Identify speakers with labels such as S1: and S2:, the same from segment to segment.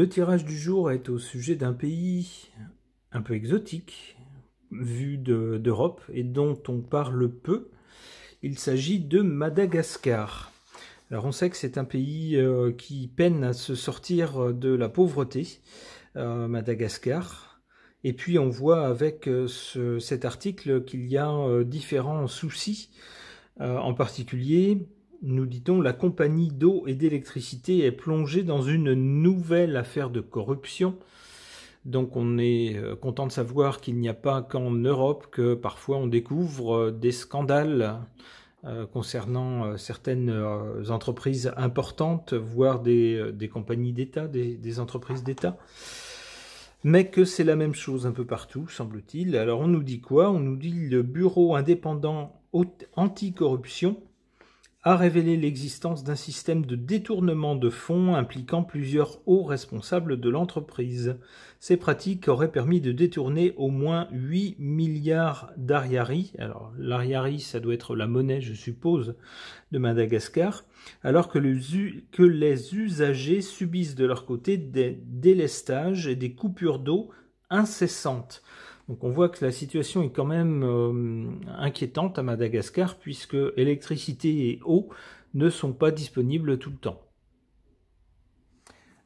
S1: Le tirage du jour est au sujet d'un pays un peu exotique, vu d'Europe, et dont on parle peu. Il s'agit de Madagascar. Alors on sait que c'est un pays qui peine à se sortir de la pauvreté, Madagascar. Et puis on voit avec cet article qu'il y a différents soucis. En particulier, nous dit-on, la compagnie d'eau et d'électricité est plongée dans une nouvelle affaire de corruption. Donc on est content de savoir qu'il n'y a pas qu'en Europe que parfois on découvre des scandales concernant certaines entreprises importantes, voire des compagnies d'État, des entreprises d'État. Mais que c'est la même chose un peu partout, semble-t-il. Alors on nous dit quoi? On nous dit le Bureau indépendant anticorruption a révélé l'existence d'un système de détournement de fonds impliquant plusieurs hauts responsables de l'entreprise. Ces pratiques auraient permis de détourner au moins 8 milliards d'ariari. Alors l'ariari, ça doit être la monnaie, je suppose, de Madagascar, alors que les usagers subissent de leur côté des délestages et des coupures d'eau incessantes. Donc on voit que la situation est quand même inquiétante à Madagascar, puisque électricité et eau ne sont pas disponibles tout le temps.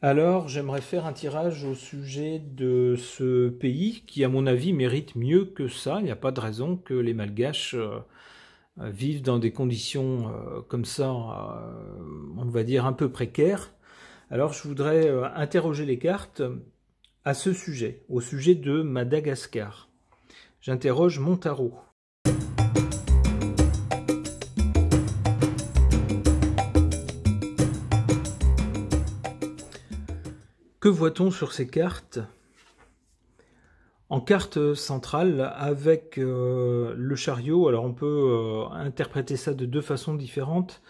S1: Alors j'aimerais faire un tirage au sujet de ce pays qui, à mon avis, mérite mieux que ça. Il n'y a pas de raison que les Malgaches vivent dans des conditions comme ça, on va dire un peu précaires. Alors je voudrais interroger les cartes à ce sujet, au sujet de Madagascar. J'interroge mon tarot. Que voit-on sur ces cartes? En carte centrale, avec le chariot, alors on peut interpréter ça de deux façons différentes.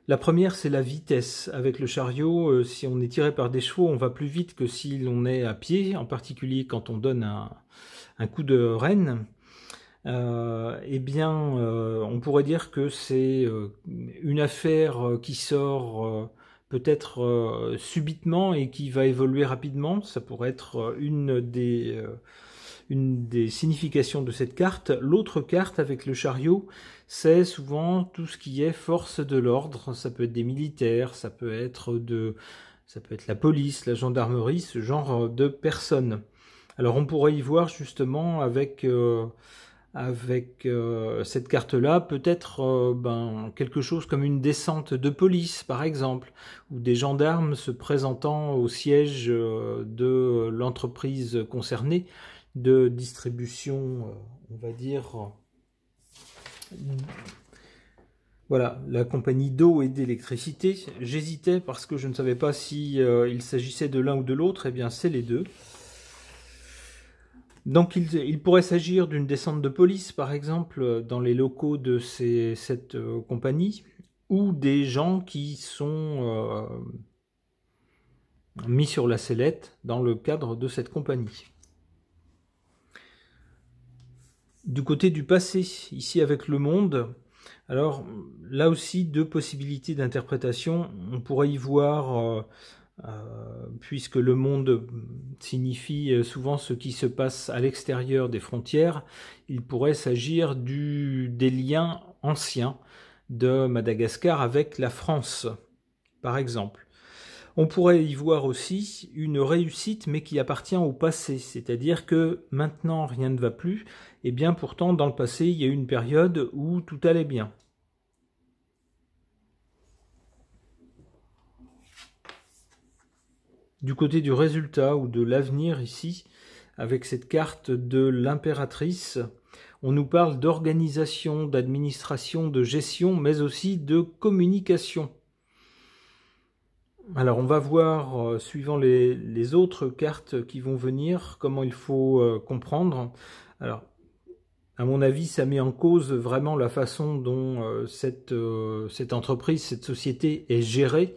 S1: La première, c'est la vitesse. Avec le chariot, si on est tiré par des chevaux, on va plus vite que si l'on est à pied, en particulier quand on donne un coup de renne. Eh bien, on pourrait dire que c'est une affaire qui sort peut-être subitement et qui va évoluer rapidement. Ça pourrait être une des significations de cette carte. L'autre carte avec le chariot, c'est souvent tout ce qui est force de l'ordre. Ça peut être des militaires, ça peut être la police, la gendarmerie, ce genre de personnes. Alors on pourrait y voir justement avec cette carte-là, peut-être quelque chose comme une descente de police, par exemple, ou des gendarmes se présentant au siège de l'entreprise concernée de distribution, on va dire, voilà, la compagnie d'eau et d'électricité. J'hésitais parce que je ne savais pas si il s'agissait de l'un ou de l'autre. Eh bien, c'est les deux. Donc il pourrait s'agir d'une descente de police, par exemple, dans les locaux de cette compagnie, ou des gens qui sont mis sur la sellette dans le cadre de cette compagnie. Du côté du passé, ici avec le monde, alors là aussi deux possibilités d'interprétation. On pourrait y voir... puisque le monde signifie souvent ce qui se passe à l'extérieur des frontières, il pourrait s'agir des liens anciens de Madagascar avec la France, par exemple. On pourrait y voir aussi une réussite, mais qui appartient au passé, c'est-à-dire que maintenant rien ne va plus, et bien pourtant dans le passé il y a eu une période où tout allait bien. Du côté du résultat ou de l'avenir ici, avec cette carte de l'impératrice, on nous parle d'organisation, d'administration, de gestion, mais aussi de communication. Alors on va voir, suivant les autres cartes qui vont venir, comment il faut comprendre. Alors, à mon avis, ça met en cause vraiment la façon dont cette entreprise, cette société est gérée.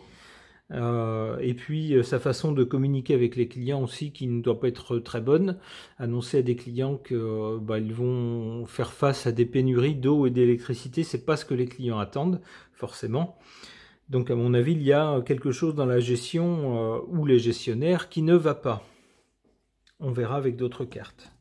S1: Et puis sa façon de communiquer avec les clients aussi qui ne doit pas être très bonne. Annoncer à des clients que ils vont faire face à des pénuries d'eau et d'électricité, c'est pas ce que les clients attendent forcément. Donc à mon avis, il y a quelque chose dans la gestion ou les gestionnaires qui ne va pas. On verra avec d'autres cartes.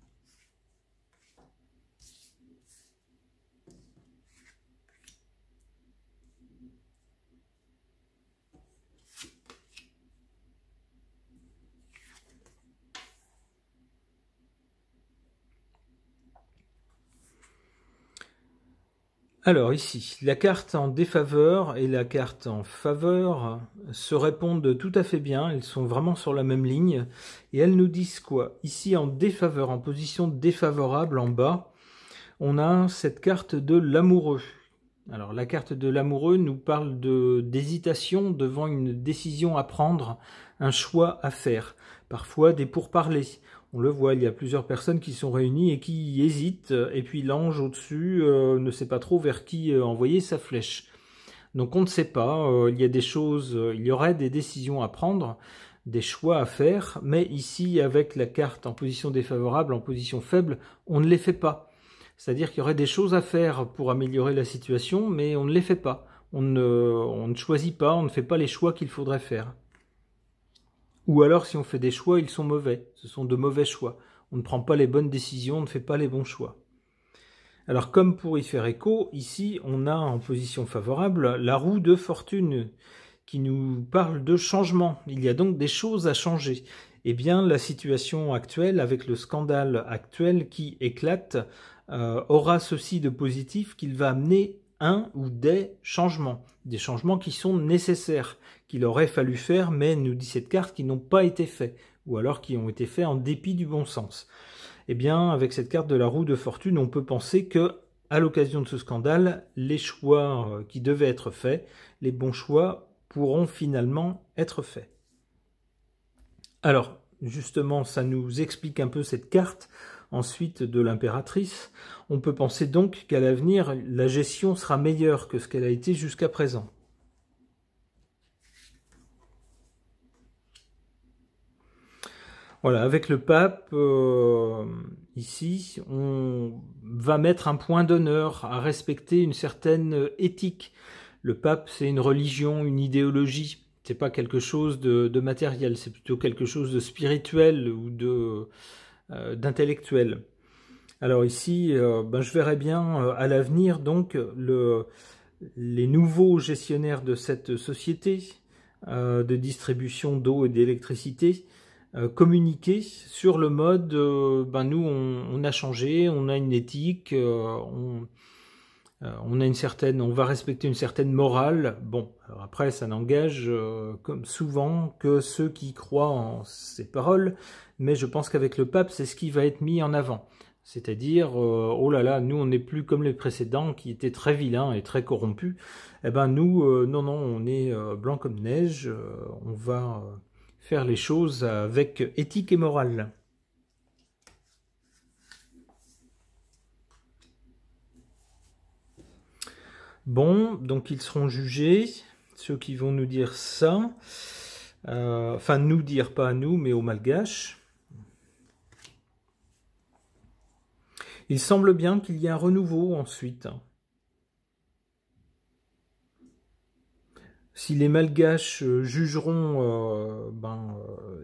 S1: Alors ici, la carte en défaveur et la carte en faveur se répondent tout à fait bien, elles sont vraiment sur la même ligne, et elles nous disent quoi? Ici en défaveur, en position défavorable en bas, on a cette carte de l'amoureux. Alors la carte de l'amoureux nous parle d'hésitation devant une décision à prendre, un choix à faire, parfois des pourparlers. On le voit, il y a plusieurs personnes qui sont réunies et qui hésitent, et puis l'ange au-dessus ne sait pas trop vers qui envoyer sa flèche. Donc on ne sait pas, il y a des choses, il y aurait des décisions à prendre, des choix à faire, mais ici avec la carte en position défavorable, en position faible, on ne les fait pas. C'est-à-dire qu'il y aurait des choses à faire pour améliorer la situation, mais on ne les fait pas. On ne choisit pas, on ne fait pas les choix qu'il faudrait faire. Ou alors, si on fait des choix, ils sont mauvais. Ce sont de mauvais choix. On ne prend pas les bonnes décisions, on ne fait pas les bons choix. Alors, comme pour y faire écho, ici, on a en position favorable la roue de fortune qui nous parle de changement. Il y a donc des choses à changer. Eh bien, la situation actuelle, avec le scandale actuel qui éclate, aura ceci de positif qu'il va amener un ou des changements qui sont nécessaires, qu'il aurait fallu faire, mais nous dit cette carte, qui n'ont pas été faits, ou alors qui ont été faits en dépit du bon sens. Eh bien, avec cette carte de la roue de fortune, on peut penser que, à l'occasion de ce scandale, les choix qui devaient être faits, les bons choix, pourront finalement être faits. Alors, justement, ça nous explique un peu cette carte. Ensuite de l'impératrice, on peut penser donc qu'à l'avenir, la gestion sera meilleure que ce qu'elle a été jusqu'à présent. Voilà, avec le pape, ici, on va mettre un point d'honneur à respecter une certaine éthique. Le pape, c'est une religion, une idéologie. C'est pas quelque chose de matériel, c'est plutôt quelque chose de spirituel ou d'intellectuel. Alors ici, je verrais bien à l'avenir donc les nouveaux gestionnaires de cette société de distribution d'eau et d'électricité communiquer sur le mode nous on a changé, on a une éthique, on va respecter une certaine morale. Bon, alors après ça n'engage comme souvent que ceux qui croient en ces paroles, mais je pense qu'avec le pape c'est ce qui va être mis en avant. C'est-à-dire, oh là là, nous on n'est plus comme les précédents qui étaient très vilains et très corrompus. Eh ben nous, non, on est blanc comme neige, on va faire les choses avec éthique et morale. Bon, donc ils seront jugés, ceux qui vont nous dire ça. Enfin, nous dire, pas à nous, mais aux Malgaches. Il semble bien qu'il y ait un renouveau ensuite. Si les Malgaches jugeront,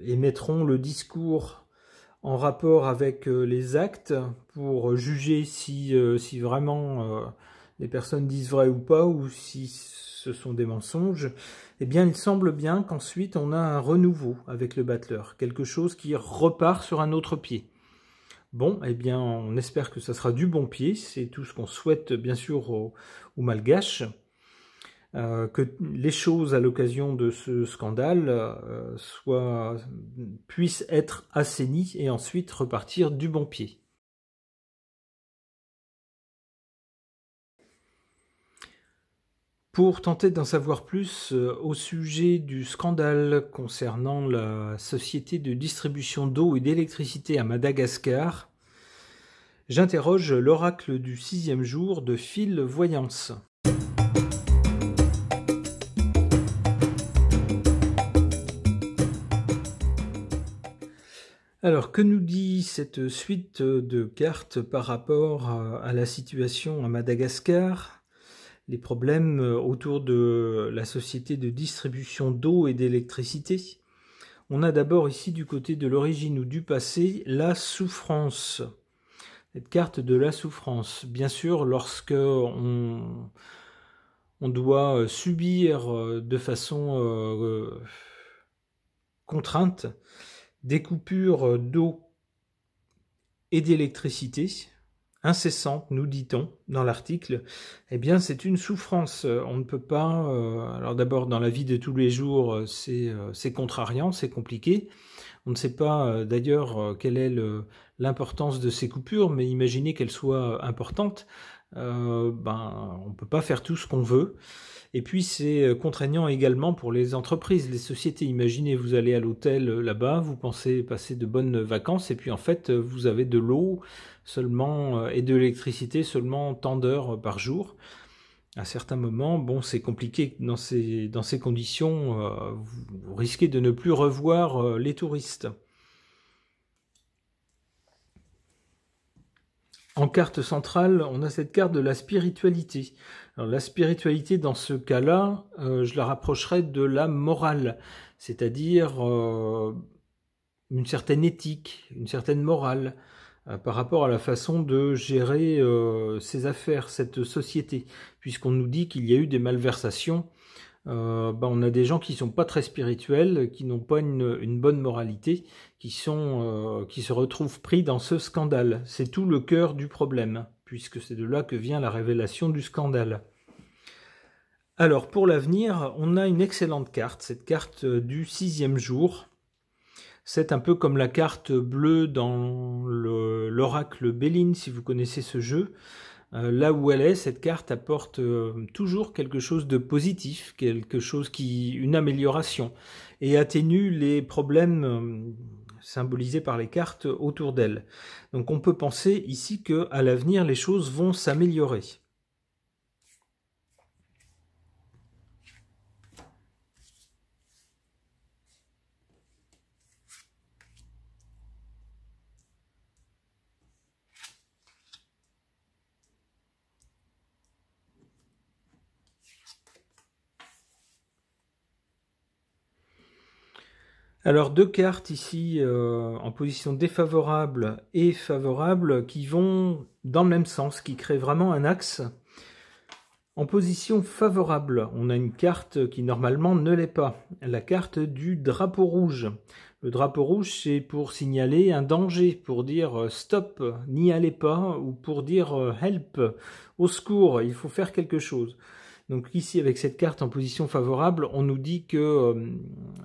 S1: émettront le discours en rapport avec les actes pour juger si vraiment les personnes disent vrai ou pas, ou si ce sont des mensonges, eh bien il semble bien qu'ensuite on a un renouveau avec le battleur, quelque chose qui repart sur un autre pied. Bon, eh bien on espère que ça sera du bon pied, c'est tout ce qu'on souhaite bien sûr aux Malgaches. Que les choses à l'occasion de ce scandale puissent être assainies et ensuite repartir du bon pied. Pour tenter d'en savoir plus au sujet du scandale concernant la société de distribution d'eau et d'électricité à Madagascar, j'interroge l'oracle du 6e jour de Phil Voyance. Alors, que nous dit cette suite de cartes par rapport à la situation à Madagascar? les problèmes autour de la société de distribution d'eau et d'électricité. On a d'abord ici du côté de l'origine ou du passé la souffrance. Cette carte de la souffrance. Bien sûr, lorsque on doit subir de façon contrainte des coupures d'eau et d'électricité incessantes, nous dit-on dans l'article, eh bien c'est une souffrance. On ne peut pas... alors d'abord, dans la vie de tous les jours, c'est contrariant, c'est compliqué. On ne sait pas d'ailleurs quelle est l'importance de ces coupures, mais imaginez qu'elles soient importantes. On ne peut pas faire tout ce qu'on veut. Et puis c'est contraignant également pour les entreprises, les sociétés. Imaginez, vous allez à l'hôtel là-bas, vous pensez passer de bonnes vacances, et puis en fait vous avez de l'eau seulement et de l'électricité seulement tant d'heures par jour. À certains moments, bon, c'est compliqué dans ces conditions, vous risquez de ne plus revoir les touristes. En carte centrale, on a cette carte de la spiritualité. Alors, la spiritualité, dans ce cas-là, je la rapprocherais de la morale, c'est-à-dire une certaine éthique, une certaine morale, par rapport à la façon de gérer ses affaires, cette société. Puisqu'on nous dit qu'il y a eu des malversations, on a des gens qui ne sont pas très spirituels, qui n'ont pas une bonne moralité, qui se retrouvent pris dans ce scandale. C'est tout le cœur du problème, puisque c'est de là que vient la révélation du scandale. Alors, pour l'avenir, on a une excellente carte, cette carte du 6e jour. C'est un peu comme la carte bleue dans l'oracle Béline, si vous connaissez ce jeu. Là où elle est, cette carte apporte toujours quelque chose de positif, une amélioration, et atténue les problèmes symbolisés par les cartes autour d'elle. Donc on peut penser ici qu'à l'avenir, les choses vont s'améliorer. Alors deux cartes ici en position défavorable et favorable qui vont dans le même sens, qui créent vraiment un axe. En position favorable, on a une carte qui normalement ne l'est pas, la carte du drapeau rouge. Le drapeau rouge, c'est pour signaler un danger, pour dire stop, n'y allez pas, ou pour dire help, au secours, il faut faire quelque chose. Donc ici, avec cette carte en position favorable, on nous dit que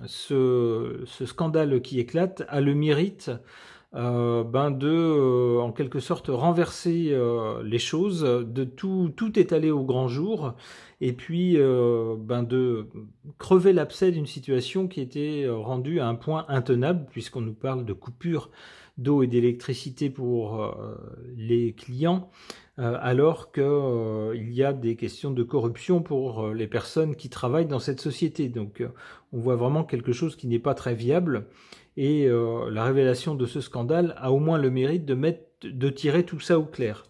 S1: ce scandale qui éclate a le mérite de, en quelque sorte, renverser les choses, de tout étaler au grand jour, et puis de crever l'abcès d'une situation qui était rendue à un point intenable, puisqu'on nous parle de coupure d'eau et d'électricité pour les clients, alors qu'il y a des questions de corruption pour les personnes qui travaillent dans cette société. Donc on voit vraiment quelque chose qui n'est pas très viable, et la révélation de ce scandale a au moins le mérite de tirer tout ça au clair.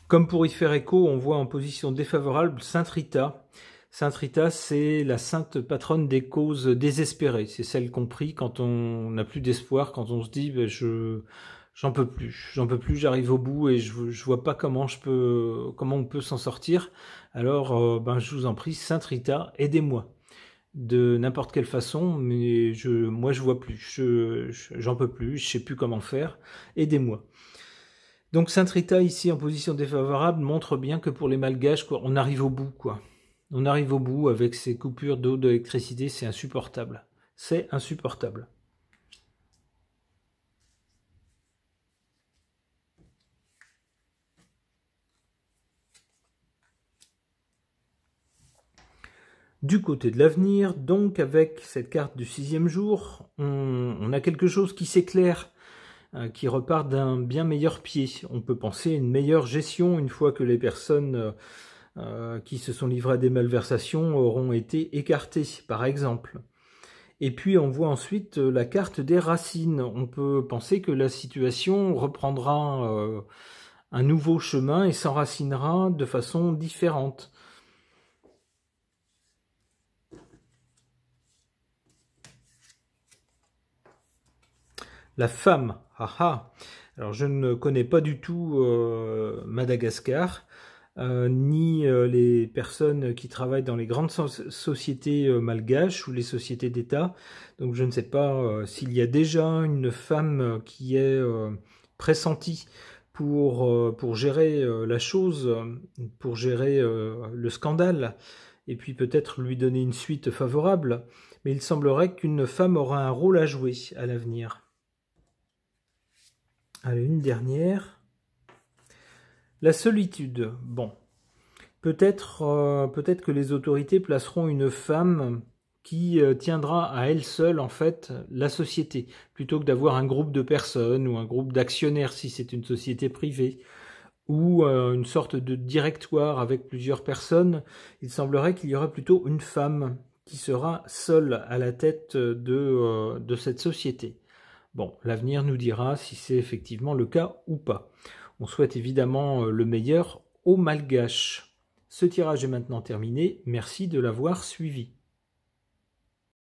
S1: Comme pour y faire écho, on voit en position défavorable Sainte Rita. Sainte Rita, c'est la sainte patronne des causes désespérées. C'est celle qu'on prie quand on n'a plus d'espoir, quand on se dit j'en peux plus, j'arrive au bout et je vois pas comment on peut s'en sortir. Alors, je vous en prie, Sainte Rita, aidez-moi. De n'importe quelle façon, mais moi je vois plus, j'en peux plus, je sais plus comment faire, aidez-moi. Donc Sainte Rita ici en position défavorable montre bien que pour les malgaches, on arrive au bout, quoi. On arrive au bout avec ces coupures d'eau, d'électricité, c'est insupportable. C'est insupportable. Du côté de l'avenir, donc avec cette carte du 6e jour, on a quelque chose qui s'éclaire, qui repart d'un bien meilleur pied. On peut penser à une meilleure gestion une fois que les personnes qui se sont livrées à des malversations auront été écartées, par exemple. Et puis on voit ensuite la carte des racines. On peut penser que la situation reprendra un nouveau chemin et s'enracinera de façon différente. La femme, haha. Alors je ne connais pas du tout Madagascar, ni les personnes qui travaillent dans les grandes sociétés malgaches ou les sociétés d'État. Donc je ne sais pas s'il y a déjà une femme qui est pressentie pour gérer la chose, pour gérer le scandale, et puis peut-être lui donner une suite favorable. Mais il semblerait qu'une femme aura un rôle à jouer à l'avenir. Allez, une dernière. La solitude. Bon, peut-être que les autorités placeront une femme qui tiendra à elle seule, en fait, la société, plutôt que d'avoir un groupe de personnes ou un groupe d'actionnaires si c'est une société privée, ou une sorte de directoire avec plusieurs personnes. Il semblerait qu'il y aura plutôt une femme qui sera seule à la tête de cette société. Bon, l'avenir nous dira si c'est effectivement le cas ou pas. On souhaite évidemment le meilleur aux Malgaches. Ce tirage est maintenant terminé. Merci de l'avoir suivi.